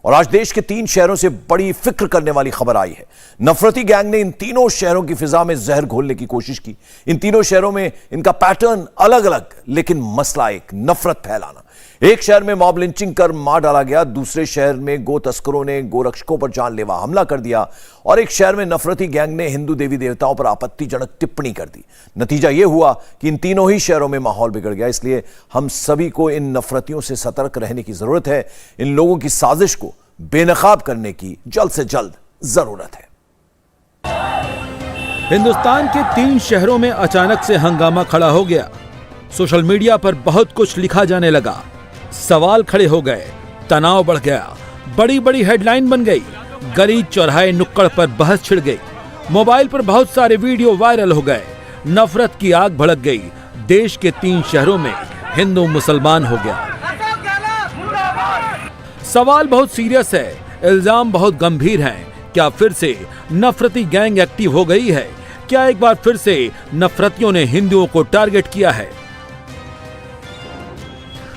और आज देश के 3 शहरों से बड़ी फिक्र करने वाली खबर आई है। नफरती गैंग ने इन तीनों शहरों की फिजा में जहर घोलने की कोशिश की। इन तीनों शहरों में इनका पैटर्न अलग अलग, लेकिन मसला एक, नफरत फैलाना। एक शहर में मॉब लिंचिंग कर मार डाला गया, दूसरे शहर में गो तस्करों ने गोरक्षकों पर जानलेवा हमला कर दिया और एक शहर में नफरती गैंग ने हिंदू देवी देवताओं पर आपत्तिजनक टिप्पणी कर दी। नतीजा यह हुआ कि इन तीनों ही शहरों में माहौल बिगड़ गया। इसलिए हम सभी को इन नफरतियों से सतर्क रहने की जरूरत है। इन लोगों की साजिश को बेनकाब करने की जल्द से जल्द जरूरत है। हिंदुस्तान के 3 शहरों में अचानक से हंगामा खड़ा हो गया। सोशल मीडिया पर बहुत कुछ लिखा जाने लगा, सवाल खड़े हो गए, तनाव बढ़ गया, बड़ी बड़ी हेडलाइन बन गई, गली चौराहे नुक्कड़ पर बहस छिड़ गई, मोबाइल पर बहुत सारे वीडियो वायरल हो गए, नफरत की आग भड़क गई। देश के 3 शहरों में हिंदू मुसलमान हो गया। सवाल बहुत सीरियस है, इल्जाम बहुत गंभीर हैं। क्या फिर से नफरती गैंग एक्टिव हो गई है? क्या एक बार फिर से नफरतियों ने हिंदुओं को टारगेट किया है?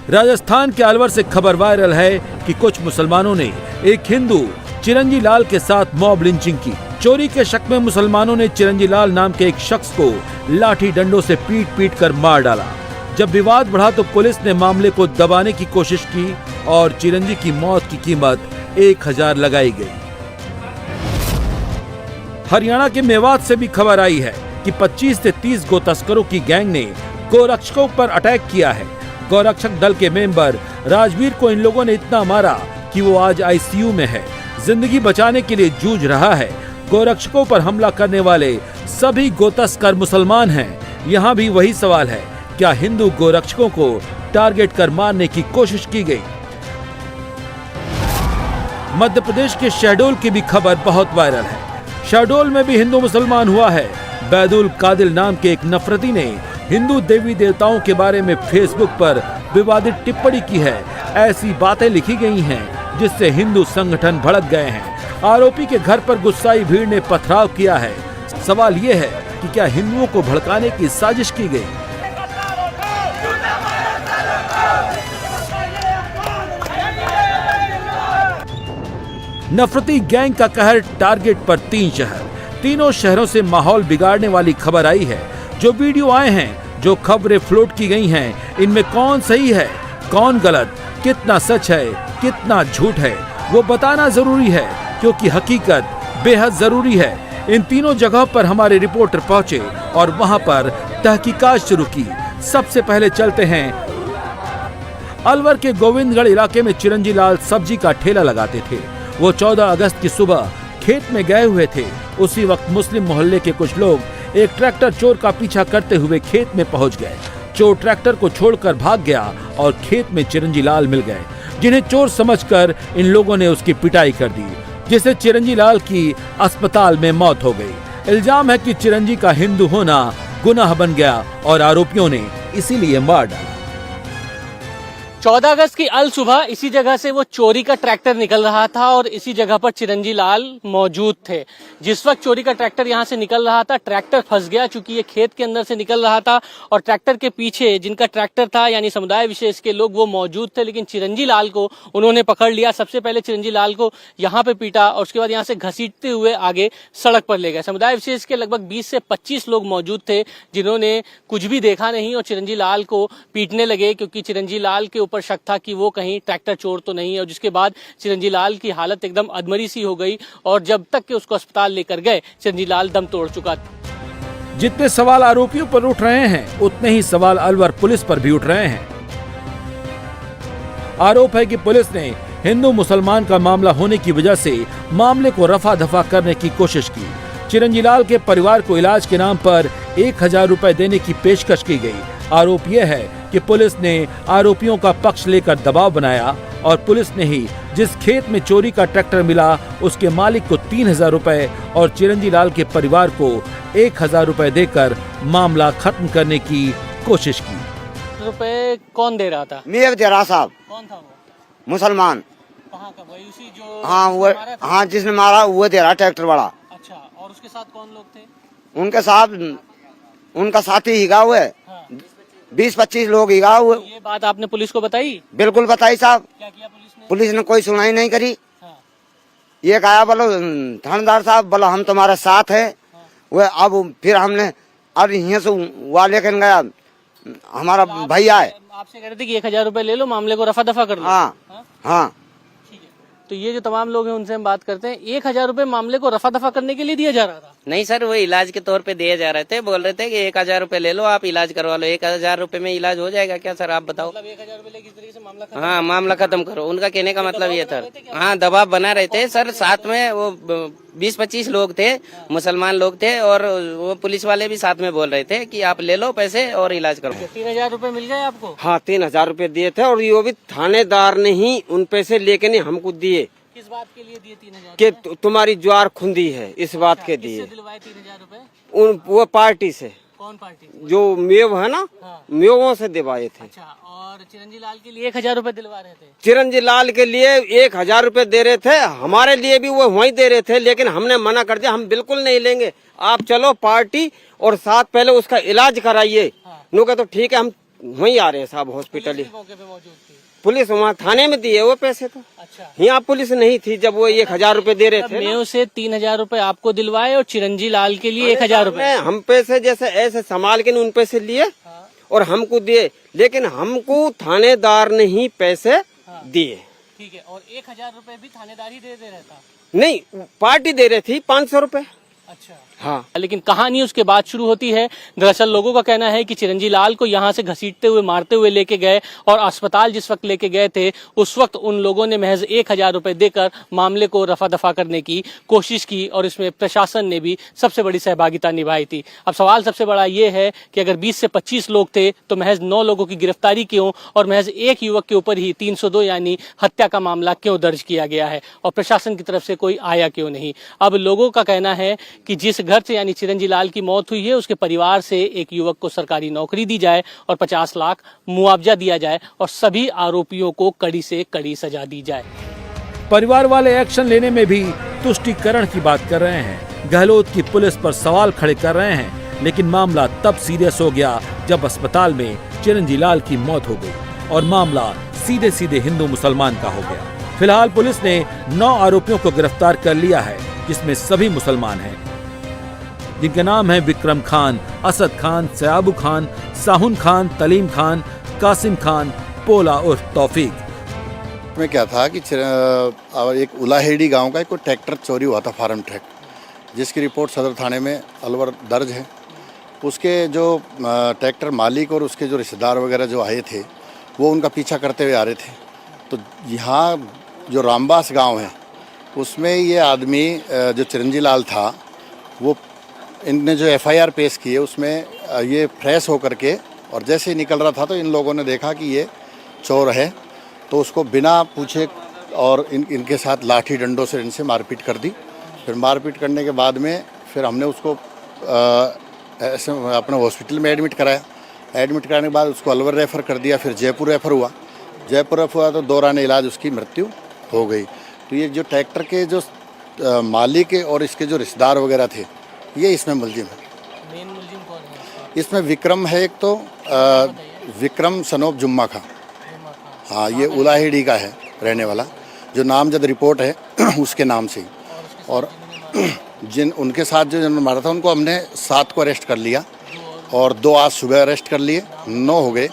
राजस्थान के अलवर से खबर वायरल है कि कुछ मुसलमानों ने एक हिंदू चिरंजी लाल के साथ मॉब लिंचिंग की। चोरी के शक में मुसलमानों ने चिरंजी लाल नाम के एक शख्स को लाठी डंडों से पीट कर मार डाला। जब विवाद बढ़ा तो पुलिस ने मामले को दबाने की कोशिश की और चिरंजी की मौत की कीमत 1000 लगाई गई। हरियाणा के मेवात से भी खबर आई है कि 25 से 30 गो तस्करों की गैंग ने गोरक्षकों पर अटैक किया है। गोरक्षक दल के मेंबर राजवीर को इन लोगों ने इतना मारा कि वो आज आईसीयू में है, जिंदगी बचाने के लिए जूझ रहा है। गोरक्षकों पर हमला करने वाले सभी गोतस्कर मुसलमान हैं। यहाँ भी वही सवाल है, क्या हिंदू गोरक्षकों को टारगेट कर मारने की कोशिश की गई? मध्य प्रदेश के शहडोल की भी खबर बहुत वायरल है। शहडोल में भी हिंदू मुसलमान हुआ है। बैदुल कादिल नाम के एक नफरती ने हिंदू देवी देवताओं के बारे में फेसबुक पर विवादित टिप्पणी की है। ऐसी बातें लिखी गई हैं जिससे हिंदू संगठन भड़क गए हैं। आरोपी के घर पर गुस्साई भीड़ ने पथराव किया है। सवाल ये है कि क्या हिंदुओं को भड़काने की साजिश की गई? नफरती गैंग का कहर, टारगेट पर 3 शहर। तीनों शहरों से माहौल बिगाड़ने वाली खबर आई है। जो वीडियो आए हैं, जो खबरें फ्लोट की गई हैं, इनमें कौन सही है, कौन गलत, कितना सच है, कितना झूठ है, वो बताना जरूरी है, क्योंकि हकीकत बेहद जरूरी है। इन तीनों जगह पर हमारे रिपोर्टर पहुंचे और वहां पर तहकीकात शुरू की। सबसे पहले चलते हैं अलवर के गोविंदगढ़ इलाके में। चिरंजी लाल सब्जी का ठेला लगाते थे। वो 14 अगस्त की सुबह खेत में गए हुए थे। उसी वक्त मुस्लिम मोहल्ले के कुछ लोग एक ट्रैक्टर चोर का पीछा करते हुए खेत में पहुंच गए। चोर ट्रैक्टर को छोड़कर भाग गया और खेत में चिरंजी लाल मिल गए, जिन्हें चोर समझकर इन लोगों ने उसकी पिटाई कर दी, जिससे चिरंजी लाल की अस्पताल में मौत हो गई। इल्जाम है कि चिरंजी का हिंदू होना गुनाह बन गया और आरोपियों ने इसीलिए मार डाला। 14 अगस्त की अल सुबह इसी जगह से वो चोरी का ट्रैक्टर निकल रहा था और इसी जगह पर चिरंजी लाल मौजूद थे। जिस वक्त चोरी का ट्रैक्टर यहां से निकल रहा था, ट्रैक्टर फंस गया, चूंकि ये खेत के अंदर से निकल रहा था और ट्रैक्टर के पीछे जिनका ट्रैक्टर था यानी समुदाय विशेष के लोग वो मौजूद थे, लेकिन चिरंजी लाल को उन्होंने पकड़ लिया। सबसे पहले चिरंजी लाल को यहाँ पे पीटा और उसके बाद यहाँ से घसीटते हुए आगे सड़क पर ले गए। समुदाय विशेष के लगभग 20 से 25 लोग मौजूद थे जिन्होंने कुछ भी देखा नहीं और चिरंजी लाल को पीटने लगे, क्योंकि चिरंजी लाल के ऊपर शक था कि वो कहीं ट्रैक्टर चोर तो नहीं है। और जिसके बाद चिरंजी लाल की हालत एकदम अधमरी सी हो गई और जब तक कि उसको अस्पताल लेकर गए, चिरंजी लाल दम तोड़ चुका था। जितने सवाल आरोपियों पर उठ रहे हैं, उतने ही सवाल अलवर पुलिस पर भी उठ रहे हैं। आरोप है कि पुलिस ने हिंदू मुसलमान का मामला होने की वजह से मामले को रफा दफा करने की कोशिश की। चिरंजी लाल के परिवार को इलाज के नाम पर 1000 रुपए देने की पेशकश की गई। आरोप यह है कि पुलिस ने आरोपियों का पक्ष लेकर दबाव बनाया और पुलिस ने ही जिस खेत में चोरी का ट्रैक्टर मिला उसके मालिक को 3000 रुपए और चिरंजी लाल के परिवार को 1000 रुपए देकर मामला खत्म करने की कोशिश की। रुपए कौन दे रहा था? मैं दे रहा साहब। कौन था वो? मुसलमान। कहाँ का? वही उसी जो हाँ जिसने मारा वो दे रहा ट्रैक्टर वाला। अच्छा, और उसके साथ कौन लोग थे? उनके साथ उनका साथी हिगा हुए। हाँ। 20-25 लोग हिगा हुए। ये बात आपने पुलिस को बताई? बिल्कुल बताई साहब। क्या किया पुलिस ने? पुलिस ने कोई सुनाई नहीं करी। हाँ। एक आया बोलो थानेदार साहब बोलो हम तुम्हारे साथ है। वो अब फिर हमने अब यहाँ से वहाँ लेकर गया हमारा भैया है। आपसे कह रहे थे कि 1000 रुपए ले लो, मामले को रफा दफा कर लो। हाँ हाँ ठीक है, तो ये जो तमाम लोग हैं उनसे हम बात करते हैं। 1000 रुपए मामले को रफा दफा करने के लिए दिया जा रहा था? नहीं सर, वो इलाज के तौर पे दिए जा रहे थे। बोल रहे थे कि 1000 रुपए ले लो, आप इलाज करवा लो। 1000 रुपए में इलाज हो जाएगा क्या सर, आप बताओ? मतलब 1000 रुपए लेके इस तरीके से मामला खत्म? हाँ, मामला खत्म करो, उनका कहने का मतलब ये था। हाँ, दबाव बना रहे थे सर। साथ में वो 20-25 लोग थे, मुसलमान लोग थे, और वो पुलिस वाले भी साथ में बोल रहे थे कि आप ले लो पैसे और इलाज करो। 3000 रुपए मिल गए आपको? हाँ, 3000 रुपए दिए थे, और ये भी थानेदार ने ही उन पैसे लेके नहीं हमको दिए। किस बात के लिए दिए 3000? कि तुम्हारी ज्वार खुंदी है, इस बात के दिए। किससे दिलवाए 3000 रुपए? वो पार्टी से, कौन पार्टी? जो मेव है ना, हाँ। मेवों से दिवाए थे। अच्छा, और चिरंजी लाल के लिए 1000 रुपए दिलवा रहे थे? चिरंजी लाल के लिए 1000 रुपए दे रहे थे, हमारे लिए भी वो वहीं दे रहे थे, लेकिन हमने मना कर दिया, हम बिल्कुल नहीं लेंगे। आप चलो पार्टी और साथ पहले उसका इलाज कराइए। नो कहा तो ठीक है, हम वहीं आ रहे हैं साहब हॉस्पिटल ही। मौके पे मौजूद थी? पुलिस वहाँ थाने में दिए वो पैसे तो। अच्छा, यहाँ पुलिस नहीं थी जब वो 1000 रुपए दे रहे थे। मेव से 3000 रुपए आपको दिलवाए और चिरंजी लाल के लिए 1000 रुपए? हम पैसे जैसे ऐसे संभाल के उन पैसे लिए और हमको दिए, लेकिन हमको थानेदार ने ही पैसे दिए। ठीक है, और 1000 रुपए भी थानेदार ही दे रहा था? नहीं, पार्टी दे रही थी 500 रुपए। अच्छा, हाँ, लेकिन कहानी उसके बाद शुरू होती है। दरअसल लोगों का कहना है कि चिरंजी लाल को यहाँ से घसीटते हुए मारते हुए लेके गए, और अस्पताल जिस वक्त लेके गए थे उस वक्त उन लोगों ने महज 1000 रुपए देकर मामले को रफा दफा करने की कोशिश की, और इसमें प्रशासन ने भी सबसे बड़ी सहभागिता निभाई थी। अब सवाल सबसे बड़ा ये है कि अगर 20 से 25 लोग थे तो महज 9 लोगों की गिरफ्तारी क्यों, और महज एक युवक के ऊपर ही 302 यानी हत्या का मामला क्यों दर्ज किया गया है, और प्रशासन की तरफ से कोई आया क्यों नहीं? अब लोगों का कहना है कि जिस घर से यानी चिरंजी लाल की मौत हुई है उसके परिवार से एक युवक को सरकारी नौकरी दी जाए और 50 लाख मुआवजा दिया जाए, और सभी आरोपियों को कड़ी से कड़ी सजा दी जाए। परिवार वाले एक्शन लेने में भी तुष्टीकरण की बात कर रहे हैं। गहलोत की पुलिस पर सवाल खड़े कर रहे हैं, लेकिन मामला तब सीरियस हो गया जब अस्पताल में चिरंजी लाल की मौत हो गई और मामला सीधे सीधे हिंदू मुसलमान का हो गया। फिलहाल पुलिस ने 9 आरोपियों को गिरफ्तार कर लिया है, जिसमें सभी मुसलमान हैं, जिनके नाम हैं विक्रम खान, असद खान, सयाबू खान, साहुन खान, तलीम खान, कासिम खान, पोला उर्फ तौफीक। में क्या था कि एक उलाहेड़ी गांव का एक ट्रैक्टर चोरी हुआ था, फार्म ट्रैक, जिसकी रिपोर्ट सदर थाने में अलवर दर्ज है। उसके जो ट्रैक्टर मालिक और उसके जो रिश्तेदार वगैरह जो आए थे वो उनका पीछा करते हुए आ रहे थे। तो यहाँ जो रामबास गांव है उसमें ये आदमी जो चिरंजी लाल था, वो इनने जो FIR पेश की है उसमें ये फ्रेश होकर के, और जैसे ही निकल रहा था तो इन लोगों ने देखा कि ये चोर है, तो उसको बिना पूछे और इनके साथ लाठी डंडों से इनसे मारपीट कर दी। फिर मारपीट करने के बाद में फिर हमने उसको ऐसे अपने हॉस्पिटल में एडमिट कराया। एडमिट कराने के बाद उसको अलवर रेफ़र कर दिया, फिर जयपुर रेफ़र हुआ। जयपुर रेफ़र हुआ तो दौरान इलाज उसकी मृत्यु हो गई। तो ये जो ट्रैक्टर के जो मालिक और इसके जो रिश्तेदार वगैरह थे, ये इसमें मुलजिम है। मेन मुलजिम कौन है? इसमें विक्रम है एक तो, विक्रम सनोब जुम्मा खां। हाँ, ये उलाहेड़ी का है रहने वाला, जो नामजद रिपोर्ट है उसके नाम से। और जिन उनके साथ जो जिन्होंने मारा था उनको हमने 7 को अरेस्ट कर लिया, और 2 आज सुबह अरेस्ट कर लिए, 9 हो गए।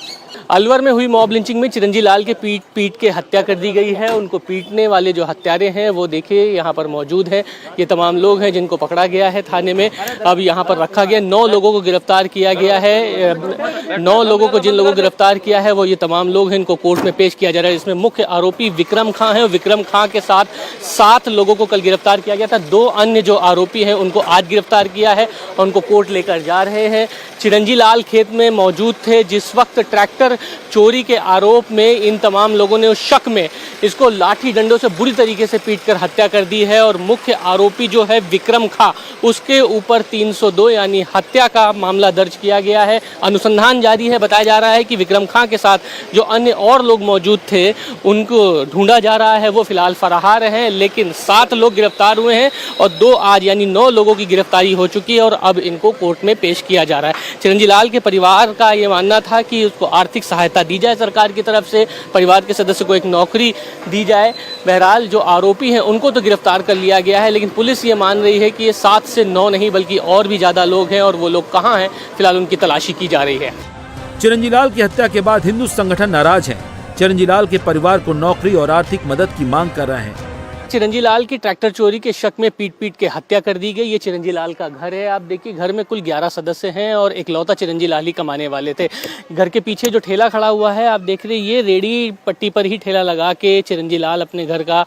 अलवर में हुई मॉब लिंचिंग में चिरंजी लाल के पीट के हत्या कर दी गई है। उनको पीटने वाले जो हत्यारे हैं वो देखिए यहाँ पर मौजूद हैं। ये तमाम लोग हैं जिनको पकड़ा गया है थाने में, अब यहाँ पर रखा गया। 9 लोगों को गिरफ्तार किया गया है। 9 लोगों को, जिन लोगों को गिरफ्तार किया है वो ये तमाम लोग हैं, इनको कोर्ट में पेश किया जा रहा है। इसमें मुख्य आरोपी विक्रम खां है। विक्रम खां के साथ 7 लोगों को कल गिरफ्तार किया गया था। 2 अन्य जो आरोपी हैं उनको आज गिरफ्तार किया है और उनको कोर्ट लेकर जा रहे हैं। चिरंजी लाल खेत में मौजूद थे जिस वक्त ट्रैक्टर चोरी के आरोप में इन तमाम लोगों ने उस शक में इसको लाठी डंडों से बुरी तरीके से पीटकर हत्या कर दी है। और मुख्य आरोपी जो है विक्रम खां, उसके ऊपर 302 यानी हत्या का मामला दर्ज किया गया है। अनुसंधान जारी है। बताया जा रहा है कि विक्रम खां के साथ जो अन्य और लोग मौजूद थे उनको ढूंढा जा रहा है। वो फिलहाल फरार हैं, लेकिन 7 लोग गिरफ्तार हुए हैं और 2 आज यानी 9 लोगों की गिरफ्तारी हो चुकी है और अब इनको कोर्ट में पेश किया जा रहा है। चिरंजी लाल के परिवार का ये मानना था कि उसको आर्थिक सहायता दी जाए सरकार की तरफ से, परिवार के सदस्य को एक नौकरी दी जाए। बहरहाल जो आरोपी हैं उनको तो गिरफ्तार कर लिया गया है, लेकिन पुलिस ये मान रही है कि ये 7 से 9 नहीं बल्कि और भी ज़्यादा लोग हैं और वो लोग कहाँ हैं फिलहाल उनकी तलाशी की जा रही है। चिरंजी लाल की हत्या के बाद हिंदू संगठन नाराज हैं। चिरंजी लाल के परिवार को नौकरी और आर्थिक मदद की मांग कर रहे हैं। चिरंजी लाल की ट्रैक्टर चोरी के शक में पीट के हत्या कर दी गई। ये चिरंजी लाल का घर है। आप देखिए घर में कुल 11 सदस्य हैं और इकलौता चिरंजी लाल ही कमाने वाले थे। घर के पीछे जो ठेला खड़ा हुआ है आप देख रहे हैं, ये रेडी पट्टी पर ही ठेला लगा के चिरंजी लाल अपने घर का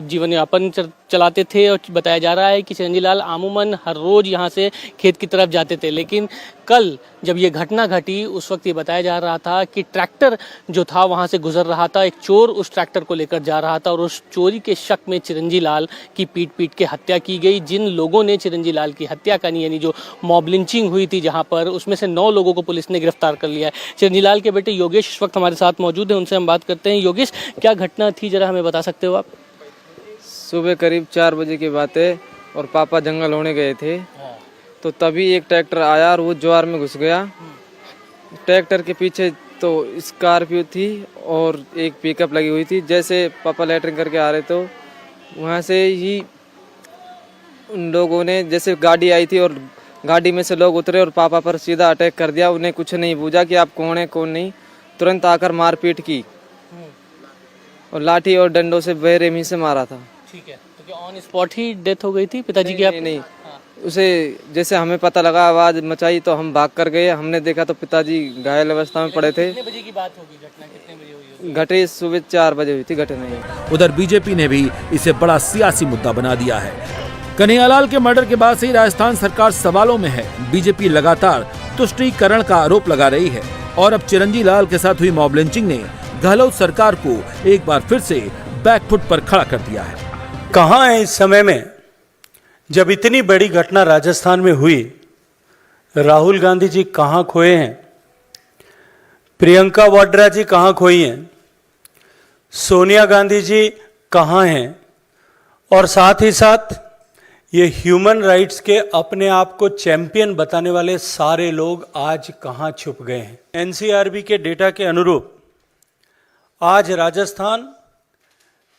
जीवन यापन चलाते थे। और बताया जा रहा है कि चिरंजी लाल आमूमन हर रोज यहाँ से खेत की तरफ जाते थे, लेकिन कल जब ये घटना घटी उस वक्त ये बताया जा रहा था कि ट्रैक्टर जो था वहाँ से गुजर रहा था, एक चोर उस ट्रैक्टर को लेकर जा रहा था और उस चोरी के शक में चिरंजी लाल की पीट के हत्या की गई। जिन लोगों ने चिरंजी लाल की हत्या करनी, यानी जो मॉब लिंचिंग हुई थी जहाँ पर, उसमें से 9 लोगों को पुलिस ने गिरफ्तार कर लिया है। चिरंजी लाल के बेटे योगेश इस वक्त हमारे साथ मौजूद हैं, उनसे हम बात करते हैं। योगेश, क्या घटना थी जरा हमें बता सकते हो आप? सुबह करीब 4 बजे की बात है और पापा जंगल होने गए थे, तो तभी एक ट्रैक्टर आया और वो ज्वार में घुस गया। ट्रैक्टर के पीछे तो स्कॉर्पियो थी और एक पिकअप लगी हुई थी। जैसे पापा लैटरिन करके आ रहे तो वहाँ से ही उन लोगों ने, जैसे गाड़ी आई थी और गाड़ी में से लोग उतरे और पापा पर सीधा अटैक कर दिया। उन्हें कुछ नहीं पूछा कि आप कौन है कौन नहीं, तुरंत आकर मारपीट की और लाठी और डंडों से बेरहमी से मारा था। ठीक है, तो क्या ऑन स्पॉट ही डेथ हो गई थी पिताजी की? नहीं, उसे जैसे हमें पता लगा, आवाज मचाई तो हम भाग कर गए। हमने देखा तो पिताजी घायल अवस्था में पड़े थे। कितने बजे की बात होगी घटना? कितने बजे हुई होगी? घटे सुबह 4 बजे हुई थी घटना ये। उधर बीजेपी ने भी इसे बड़ा सियासी मुद्दा बना दिया है। कन्हैयालाल के मर्डर के बाद से ही राजस्थान सरकार सवालों में है। बीजेपी लगातार तुष्टीकरण का आरोप लगा रही है और अब चिरंजी लाल के साथ हुई मॉब लिंचिंग ने गहलोत सरकार को एक बार फिर से बैकफुट पर खड़ा कर दिया है। कहाँ है इस समय में जब इतनी बड़ी घटना राजस्थान में हुई? राहुल गांधी जी कहाँ खोए हैं? प्रियंका वाड्रा जी कहाँ खोई हैं? सोनिया गांधी जी कहाँ हैं? और साथ ही साथ ये ह्यूमन राइट्स के अपने आप को चैंपियन बताने वाले सारे लोग आज कहाँ छुप गए हैं? एनसीआरबी के डेटा के अनुरूप आज राजस्थान,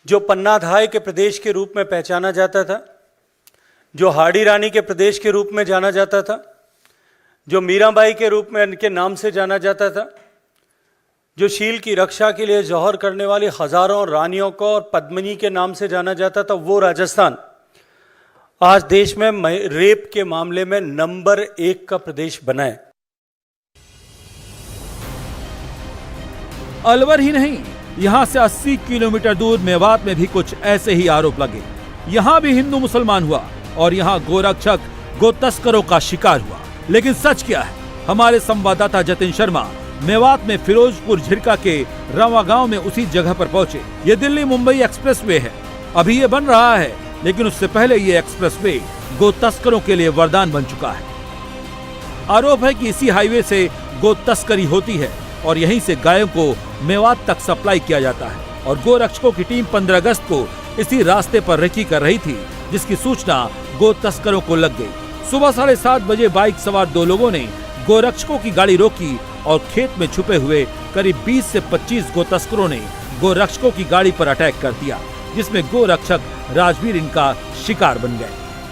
जो पन्नाधाय के प्रदेश के रूप में पहचाना जाता था, जो हाड़ी रानी के प्रदेश के रूप में जाना जाता था, जो मीराबाई के रूप में इनके नाम से जाना जाता था, जो शील की रक्षा के लिए जौहर करने वाली हजारों रानियों को और पद्मिनी के नाम से जाना जाता था, वो राजस्थान आज देश में रेप के मामले में नंबर 1 का प्रदेश बना है। अलवर ही नहीं, यहाँ से 80 किलोमीटर दूर मेवात में भी कुछ ऐसे ही आरोप लगे। यहाँ भी हिंदू मुसलमान हुआ और यहाँ गोरक्षक गो तस्करों का शिकार हुआ। लेकिन सच क्या है? हमारे संवाददाता जतिन शर्मा मेवात में फिरोजपुर झिरका के रवा गांव में उसी जगह पर पहुंचे। ये दिल्ली मुंबई एक्सप्रेसवे है। अभी ये बन रहा है, लेकिन उससे पहले ये एक्सप्रेसवे गो तस्करों के लिए वरदान बन चुका है। आरोप है कि इसी हाईवे से गो तस्करी होती है और यहीं से गायों को मेवात तक सप्लाई किया जाता है। और गोरक्षकों की टीम 15 अगस्त को इसी रास्ते पर रेकी कर रही थी, जिसकी सूचना गो तस्करों को लग गई। सुबह 7:30 बजे बाइक सवार 2 लोगों ने गोरक्षकों की गाड़ी रोकी और खेत में छुपे हुए करीब 20 से 25 गो तस्करों ने गोरक्षकों की गाड़ी पर अटैक कर दिया, जिसमें गोरक्षक राजवीर इनका शिकार बन गए।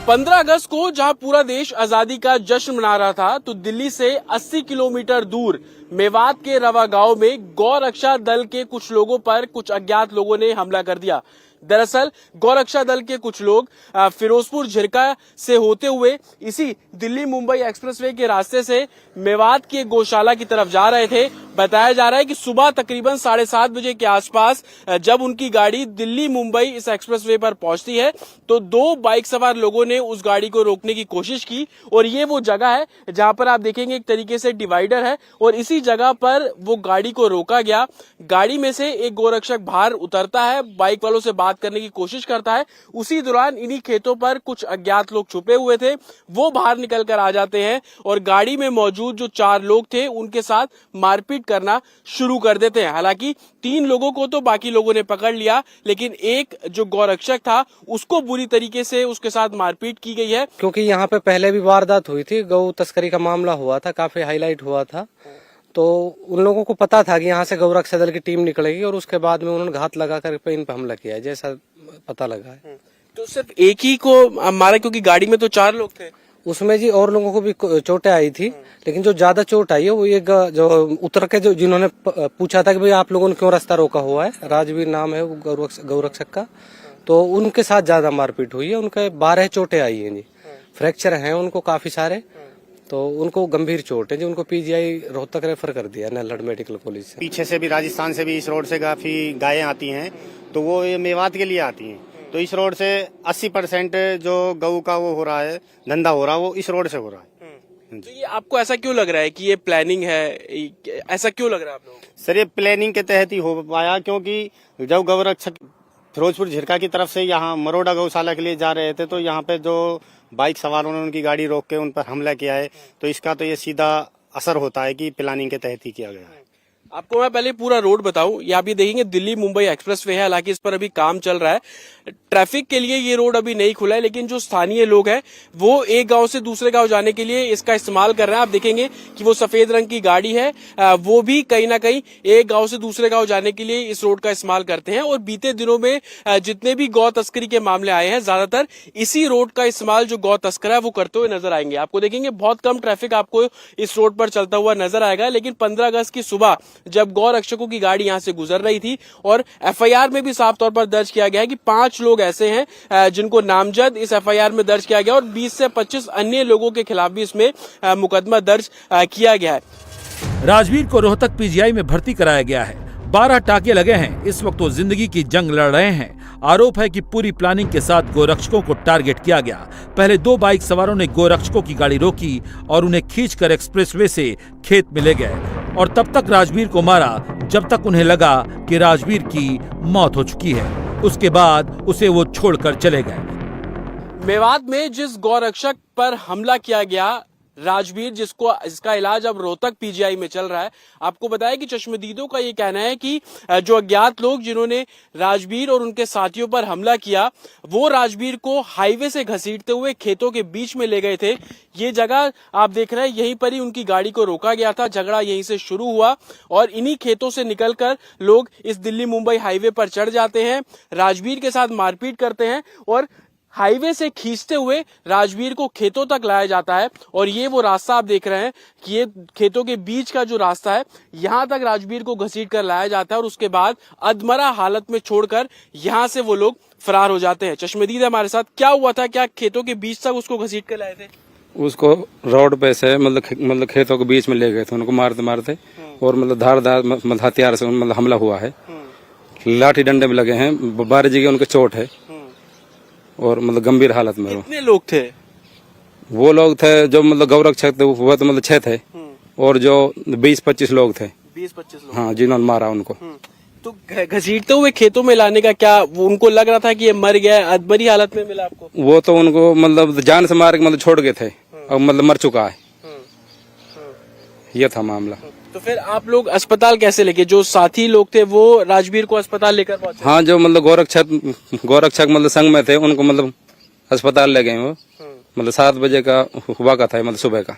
15 अगस्त को जहां पूरा देश आजादी का जश्न मना रहा था, तो दिल्ली से 80 किलोमीटर दूर मेवात के रवा गांव में गौरक्षा दल के कुछ लोगों पर कुछ अज्ञात लोगों ने हमला कर दिया। दरअसल गौरक्षा दल के कुछ लोग फिरोजपुर झिरका से होते हुए इसी दिल्ली मुंबई एक्सप्रेसवे के रास्ते से मेवात की गौशाला की तरफ जा रहे थे। बताया जा रहा है कि सुबह तकरीबन 7:30 बजे के आसपास जब उनकी गाड़ी दिल्ली मुंबई इस एक्सप्रेसवे पर पहुंचती है, तो 2 बाइक सवार लोगों ने उस गाड़ी को रोकने की कोशिश की। और ये वो जगह है जहां पर आप देखेंगे एक तरीके से डिवाइडर है और इसी जगह पर वो गाड़ी को रोका गया। गाड़ी में से एक गोरक्षक बाहर उतरता है, बाइक वालों से बात करने की कोशिश करता है। उसी दौरान इन्हीं खेतों पर कुछ अज्ञात लोग छुपे हुए थे, वो बाहर निकल कर आ जाते हैं और गाड़ी में मौजूद जो 4 लोग थे उनके साथ मारपीट करना शुरू कर देते हैं। हालांकि 3 लोगों को तो बाकी लोगों ने पकड़ लिया, लेकिन एक जो गौरक्षक था उसको बुरी तरीके से उसके साथ मारपीट की गई है। क्योंकि यहाँ पे पहले भी वारदात हुई थी, गौ तस्करी का मामला हुआ था, काफी हाईलाइट हुआ था। तो उन लोगों को पता था कि यहाँ से गौरक्षा दल की टीम निकलेगी और उसके बाद में उन्होंने घात लगा कर इन पर हमला किया है, जैसा पता लगा है। तो सिर्फ एक ही को मारा, क्योंकि गाड़ी में तो 4 लोग थे। उसमें जी और लोगों को भी चोटें आई थी, लेकिन जो ज्यादा चोट आई है वो एक जो उतर के जो जिन्होंने पूछा था कि भाई आप लोगों ने क्यों रास्ता रोका हुआ है, राजवीर नाम है वो गौरक्षक का, तो उनके साथ ज्यादा मारपीट हुई है। उनके 12 चोटें आई हैं जी, फ्रैक्चर हैं उनको काफी सारे, तो उनको गंभीर चोट है जो उनको पीजीआई रोहतक रेफर कर दिया नल्हड़ मेडिकल कॉलेज से। पीछे से भी राजस्थान से भी इस रोड से काफी गायें आती हैं, तो वो ये मेवात के लिए आती हैं। तो इस रोड से 80% जो गऊ का वो हो रहा है, धंधा हो रहा है, वो इस रोड से हो रहा है। तो ये आपको ऐसा क्यों लग रहा है कि ये प्लानिंग है, ऐसा क्यों लग रहा है आप लोगों को? सर ये प्लानिंग के तहत ही हो पाया, क्योंकि जब गौरक्षक फिरोजपुर झिरका की तरफ से यहाँ मरोड़ा गौशाला के लिए जा रहे थे, तो यहाँ पे जो बाइक सवारों ने उनकी गाड़ी रोक के उन पर हमला किया है, तो इसका तो ये सीधा असर होता है कि प्लानिंग के तहत ही किया गया है। आपको मैं पहले पूरा रोड बताऊं, ये आप ये देखेंगे दिल्ली मुंबई एक्सप्रेसवे है, हालांकि इस पर अभी काम चल रहा है, ट्रैफिक के लिए ये रोड अभी नहीं खुला है, लेकिन जो स्थानीय लोग हैं वो एक गांव से दूसरे गांव जाने के लिए इसका इस्तेमाल कर रहे हैं। आप देखेंगे कि वो सफेद रंग की गाड़ी है, वो भी कहीं ना कहीं एक गांव से दूसरे गांव जाने के लिए इस रोड का इस्तेमाल करते हैं। और बीते दिनों में जितने भी गौ तस्करी के मामले आए हैं, ज्यादातर इसी रोड का इस्तेमाल जो गौ तस्कर है वो करते हुए नजर आएंगे। आपको देखेंगे बहुत कम ट्रैफिक आपको इस रोड पर चलता हुआ नजर आएगा, लेकिन 15 अगस्त की सुबह जब गौ रक्षकों की गाड़ी यहां से गुजर रही थी, और एफआईआर में भी साफ तौर पर दर्ज किया गया है कि 5 लोग ऐसे हैं जिनको नामजद इस एफआईआर में दर्ज किया गया, और 20 से 25 अन्य लोगों के खिलाफ भी इसमें मुकदमा दर्ज किया गया है। राजवीर को रोहतक पीजीआई में भर्ती कराया गया है। 12 टाके लगे हैं। इस वक्त वो जिंदगी की जंग लड़ रहे हैं। आरोप है कि पूरी प्लानिंग के साथ गोरक्षकों को टारगेट किया गया। पहले 2 बाइक सवारों ने गोरक्षकों की गाड़ी रोकी और उन्हें खींचकर एक्सप्रेसवे से खेत में ले गए, और तब तक राजवीर को मारा जब तक उन्हें लगा कि राजवीर की मौत हो चुकी है। उसके बाद उसे वो छोड़कर चले गए। मेवात में जिस गौरक्षक पर हमला किया गया, राजवीर, जिसका इलाज अब रोहतक पीजीआई में चल रहा है, आपको बताया कि चश्मदीदों का ये कहना है कि जो अज्ञात लोग जिन्होंने राजवीर और उनके साथियों पर हमला किया, वो राजवीर को हाईवे से घसीटते हुए खेतों के बीच में ले गए थे। ये जगह आप देख रहे हैं, यहीं पर ही उनकी गाड़ी को रोका गया था। झगड़ा यहीं से शुरू हुआ और इन्हीं खेतों से निकलकर लोग इस दिल्ली मुंबई हाईवे पर चढ़ जाते हैं, राजवीर के साथ मारपीट करते हैं और हाईवे से खींचते हुए राजवीर को खेतों तक लाया जाता है। और ये वो रास्ता आप देख रहे हैं कि ये खेतों के बीच का जो रास्ता है, यहां तक राजवीर को घसीट कर लाया जाता है और उसके बाद अधमरा हालत में छोड़कर यहां से वो लोग फरार हो जाते हैं। चश्मदीद हमारे साथ, क्या हुआ था, क्या खेतों के बीच तक उसको घसीट कर लाए थे? उसको रोड पे से मतलब खेतों के बीच में ले गए थे, उनको मारते मारते, और मतलब धारदार मतलब हथियार से मतलब हमला हुआ है। लाठी डंडे में लगे हैं, 12 जगह उनके चोट है और मतलब गंभीर हालत में। कितने लोग थे? वो लोग थे जो मतलब गौरक्षक थे, वो तो मतलब 6 थे, और जो 20-25 लोग थे। 20-25 लोग, हाँ, जिन्होंने मारा उनको। तो घसीटते हुए खेतों में लाने का क्या उनको लग रहा था कि ये मर गया, अधमरी हालत में मिला आपको? वो तो उनको मतलब जान से मार के मतलब छोड़ गए थे और मतलब मर चुका है। ये था मामला। तो फिर आप लोग अस्पताल कैसे लेके, जो साथी लोग थे वो राजवीर को अस्पताल लेकर पहुंचे? हाँ, जो मतलब गौरक्षक मतलब संघ में थे, उनको मतलब अस्पताल ले गए। वो मतलब 7 बजे का हुआ का था, मतलब सुबह का।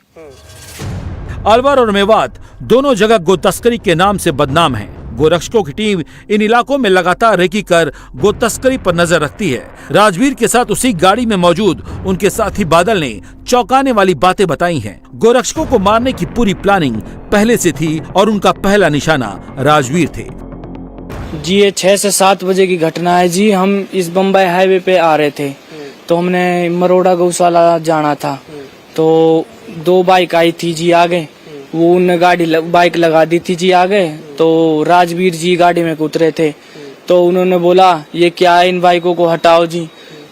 अलवर और मेवात दोनों जगह गो तस्करी के नाम से बदनाम हैं। गोरक्षकों की टीम इन इलाकों में लगातार रेकी कर गो तस्करी पर नजर रखती है। राजवीर के साथ उसी गाड़ी में मौजूद उनके साथी बादल ने चौंकाने वाली बातें बताई हैं। गोरक्षकों को मारने की पूरी प्लानिंग पहले से थी और उनका पहला निशाना राजवीर थे। जी, ये 6 से 7 बजे की घटना है जी। हम इस बम्बई हाईवे पे आ रहे थे, तो हमने मरोड़ा गौशाला जाना था, तो 2 बाइक आई थी जी आगे, वो उन्होंने बाइक लगा दी थी जी आगे। तो राजवीर जी गाड़ी में उतरे थे, तो उन्होंने बोला ये क्या है, इन बाइकों को हटाओ जी।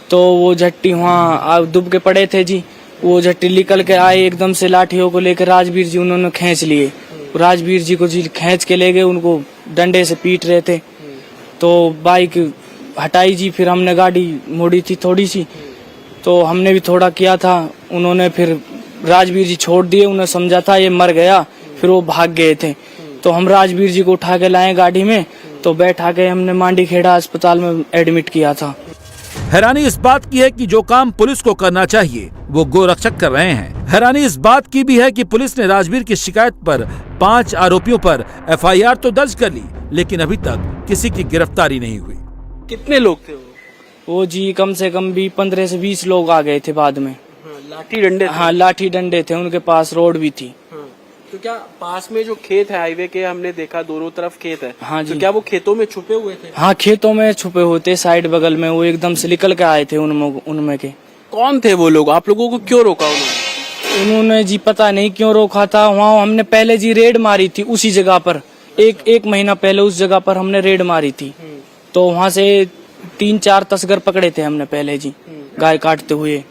तो वो झट्टी वहाँ दुब के पड़े थे जी, वो झट्टी निकल के आए एकदम से लाठियों को लेकर राजवीर जी उन्होंने खींच लिए। राजवीर जी को जी खींच के ले गए, उनको डंडे से पीट रहे थे। तो बाइक हटाई जी, फिर हमने गाड़ी मोड़ी थी थोड़ी सी, तो हमने भी थोड़ा किया था। उन्होंने फिर राजवीर जी छोड़ दिए, उन्हें समझा था ये मर गया, फिर वो भाग गए थे। तो हम राजवीर जी को उठा के लाए गाड़ी में, तो बैठा के हमने मांडी खेड़ा अस्पताल में एडमिट किया था। हैरानी इस बात की है कि जो काम पुलिस को करना चाहिए वो गोरक्षक कर रहे हैं। हैरानी इस बात की भी है कि पुलिस ने राजवीर की शिकायत पर 5 आरोपियों पर FIR तो दर्ज कर ली, लेकिन अभी तक किसी की गिरफ्तारी नहीं हुई। कितने लोग थे वो जी कम से कम भी 15 से 20 लोग आ गए थे बाद में। लाठी डंडे? हाँ, लाठी डंडे थे, उनके पास रोड भी थी। तो क्या पास में जो खेत है हाईवे के, हमने देखा दोनों तरफ खेत है, हाँ जी। तो क्या वो खेतों में छुपे हुए थे? हाँ, खेतों में छुपे होते, साइड बगल में, वो एकदम से निकल के आए थे उनमें के। कौन थे वो लोग? आप लोगों को क्यों रोका उन्होंने जी पता नहीं क्यों रोका था। वहाँ हमने पहले जी रेड मारी थी उसी जगह पर, एक महीना पहले उस जगह पर हमने रेड मारी थी। तो वहाँ से 3-4 तस्कर पकड़े थे हमने पहले जी, गाय काटते हुए।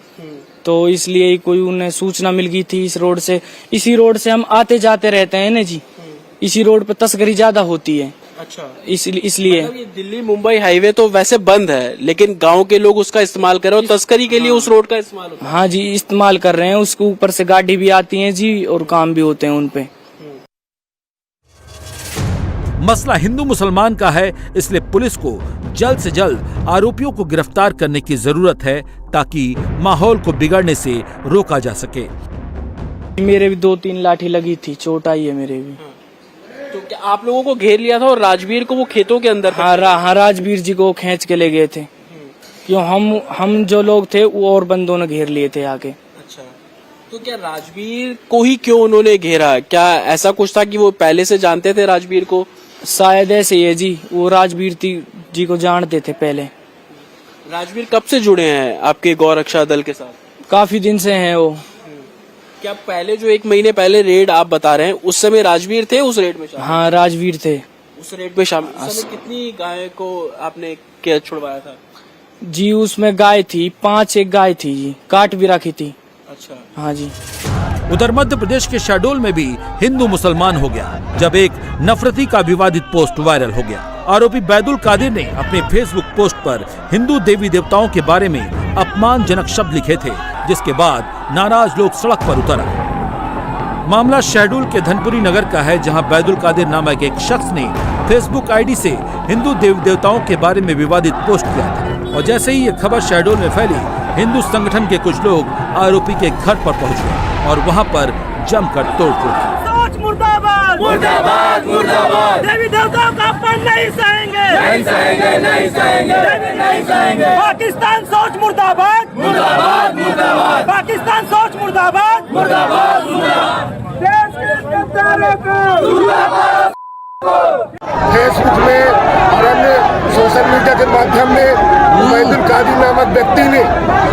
तो इसलिए कोई उन्हें सूचना मिल गई थी इसी रोड से हम आते जाते रहते हैं ना जी, इसी रोड पे तस्करी ज्यादा होती है। अच्छा, इसलिए मतलब ये दिल्ली मुंबई हाईवे तो वैसे बंद है, लेकिन गांव के लोग उसका इस्तेमाल कर रहे हैं और तस्करी के लिए उस रोड का इस्तेमाल होता है। हाँ जी, इस्तेमाल कर रहे हैं। उसके ऊपर से गाड़ी भी आती है जी और काम भी होते हैं उनपे। मसला हिंदू मुसलमान का है, इसलिए पुलिस को जल्द से जल्द आरोपियों को गिरफ्तार करने की जरूरत है ताकि माहौल को बिगड़ने से रोका जा सके। मेरे भी 2-3 लाठी लगी थी, चोट आई है मेरे भी। तो क्या आप लोगों को घेर लिया था और राजवीर को वो खेतों के अंदर? हाँ, राजवीर जी को खींच के ले गए थे, क्यों हम जो लोग थे वो और बंदों ने घेर लिए थे आके। अच्छा, तो क्या राजवीर को ही क्यों उन्होंने घेरा? क्या ऐसा कुछ था कि वो पहले से जानते थे राजवीर को? शायद ऐसे ही है जी, वो राजवीर जी को जानते थे पहले। राजवीर कब से जुड़े हैं आपके गौरक्षा दल के साथ? काफी दिन से हैं वो। क्या पहले जो 1 महीने पहले रेड आप बता रहे हैं, उस समय राजवीर थे उस रेड में शामिल? हाँ, राजवीर थे उस रेड में शामिल। उस समय कितनी गाय को आपने क्या छुड़वाया था जी? उसमें गाय थी, 5-1 गाय थी जी, काट भी रखी थी। अच्छा, हाँ जी। उधर मध्य प्रदेश के शहडोल में भी हिंदू मुसलमान हो गया जब एक नफरती का विवादित पोस्ट वायरल हो गया। आरोपी बैदुल कादिर ने अपने फेसबुक पोस्ट पर हिंदू देवी देवताओं के बारे में अपमानजनक शब्द लिखे थे, जिसके बाद नाराज लोग सड़क पर उतर आए। मामला शहडोल के धनपुरी नगर का है, जहां बैदुल कादिर नामक एक शख्स ने फेसबुक आईडी से हिंदू देवी देवताओं के बारे में विवादित पोस्ट किया था। और जैसे ही ये खबर शहडोल में फैली, हिंदू संगठन के कुछ लोग आरोपी के घर पर पहुंच गए और वहां पर जमकर तोड़फोड़ की। मुर्दाबाद मुर्दाबाद मुर्दाबाद, देवी देवताओं का अपमान नहीं सहेंगे, नहीं सहेंगे, नहीं सहेंगे, नहीं सहेंगे। पाकिस्तान सोच मुर्दाबाद मुर्दाबाद मुर्दाबाद, पाकिस्तान सोच मुर्दाबाद मुर्दाबाद मुर्दाबाद, देश के गद्दारों को मुर्दाबाद। फेसबुक में और अन्य सोशल मीडिया के माध्यम में बैदुल कादिर नामक व्यक्ति ने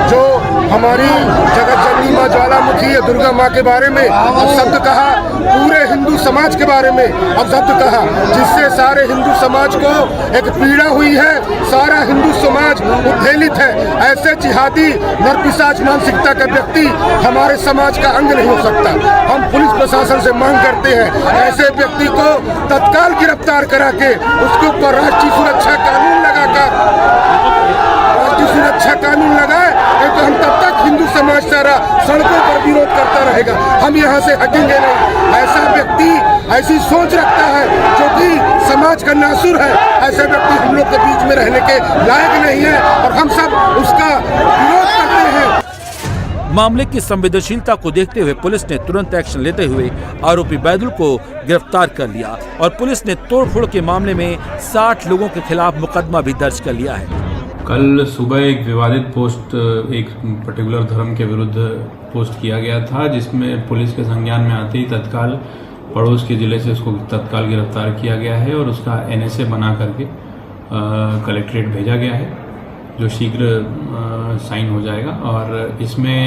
जो हमारी जगत जननी माँ ज्वालामुखी या दुर्गा माँ के बारे में शब्द कहा, पूरे हिंदू समाज के बारे में शब्द कहा, जिससे सारे हिंदू समाज को एक पीड़ा हुई है, सारा हिंदू समाज उद्वेलित है। ऐसे जिहादी नरपिशाच मानसिकता का व्यक्ति हमारे समाज का अंग नहीं हो सकता। हम पुलिस प्रशासन से मांग करते हैं, ऐसे व्यक्ति को तत्काल गिरफ्तार करा के उसके ऊपर राष्ट्रीय सुरक्षा कानून लगाए, तो हम तब तक हिंदू समाज सारा सड़कों पर विरोध करता रहेगा, हम यहाँ से हटेंगे नहीं। ऐसा व्यक्ति ऐसी सोच रखता है जो कि समाज का नासुर है, ऐसे व्यक्ति हम लोग के बीच में रहने के लायक नहीं है और हम सब उसका विरोध करते हैं। मामले की संवेदनशीलता को देखते हुए पुलिस ने तुरंत एक्शन लेते हुए आरोपी बैदुल को गिरफ्तार कर लिया और पुलिस ने तोड़फोड़ के मामले में 60 लोगों के खिलाफ मुकदमा भी दर्ज कर लिया है। कल सुबह एक विवादित पोस्ट एक पर्टिकुलर धर्म के विरुद्ध पोस्ट किया गया था, जिसमें पुलिस के संज्ञान में आते ही तत्काल पड़ोस के जिले से उसको तत्काल गिरफ्तार किया गया है और उसका NSA बना करके कलेक्ट्रेट भेजा गया है, जो शीघ्र साइन हो जाएगा। और इसमें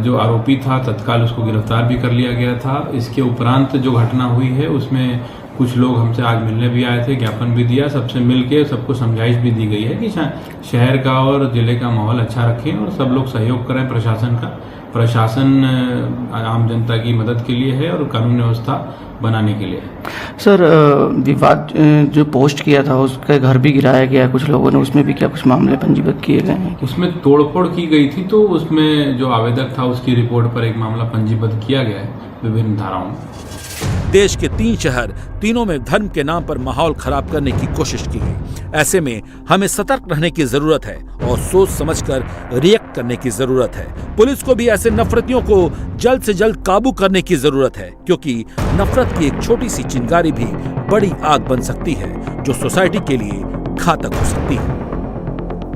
जो आरोपी था तत्काल उसको गिरफ्तार भी कर लिया गया था। इसके उपरांत जो घटना हुई है उसमें कुछ लोग हमसे आज मिलने भी आए थे, ज्ञापन भी दिया, सबसे मिलके सबको समझाइश भी दी गई है कि शहर का और जिले का माहौल अच्छा रखें और सब लोग सहयोग करें प्रशासन का। प्रशासन आम जनता की मदद के लिए है और कानून व्यवस्था बनाने के लिए है। सर, विवाद जो पोस्ट किया था उसका घर भी गिराया गया कुछ लोगों ने, उसमें भी क्या कुछ मामले पंजीबद्ध किए गए हैं? उसमें तोड़फोड़ की गई थी, तो उसमें जो आवेदक था उसकी रिपोर्ट पर एक मामला पंजीबद्ध किया गया है विभिन्न धाराओं में। देश के 3 शहर, तीनों में धर्म के नाम पर माहौल खराब करने की कोशिश की गई। ऐसे में हमें सतर्क रहने की जरूरत है और सोच समझकर रिएक्ट करने की जरूरत है। पुलिस को भी ऐसे नफरतियों को जल्द से जल्द काबू करने की जरूरत है, क्योंकि नफरत की एक छोटी सी चिंगारी भी बड़ी आग बन सकती है, जो सोसाइटी के लिए घातक हो सकती है।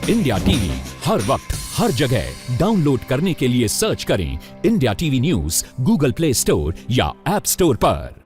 इंडिया टीवी हर वक्त हर जगह डाउनलोड करने के लिए सर्च करें India TV news Google play store या ऐप स्टोर पर।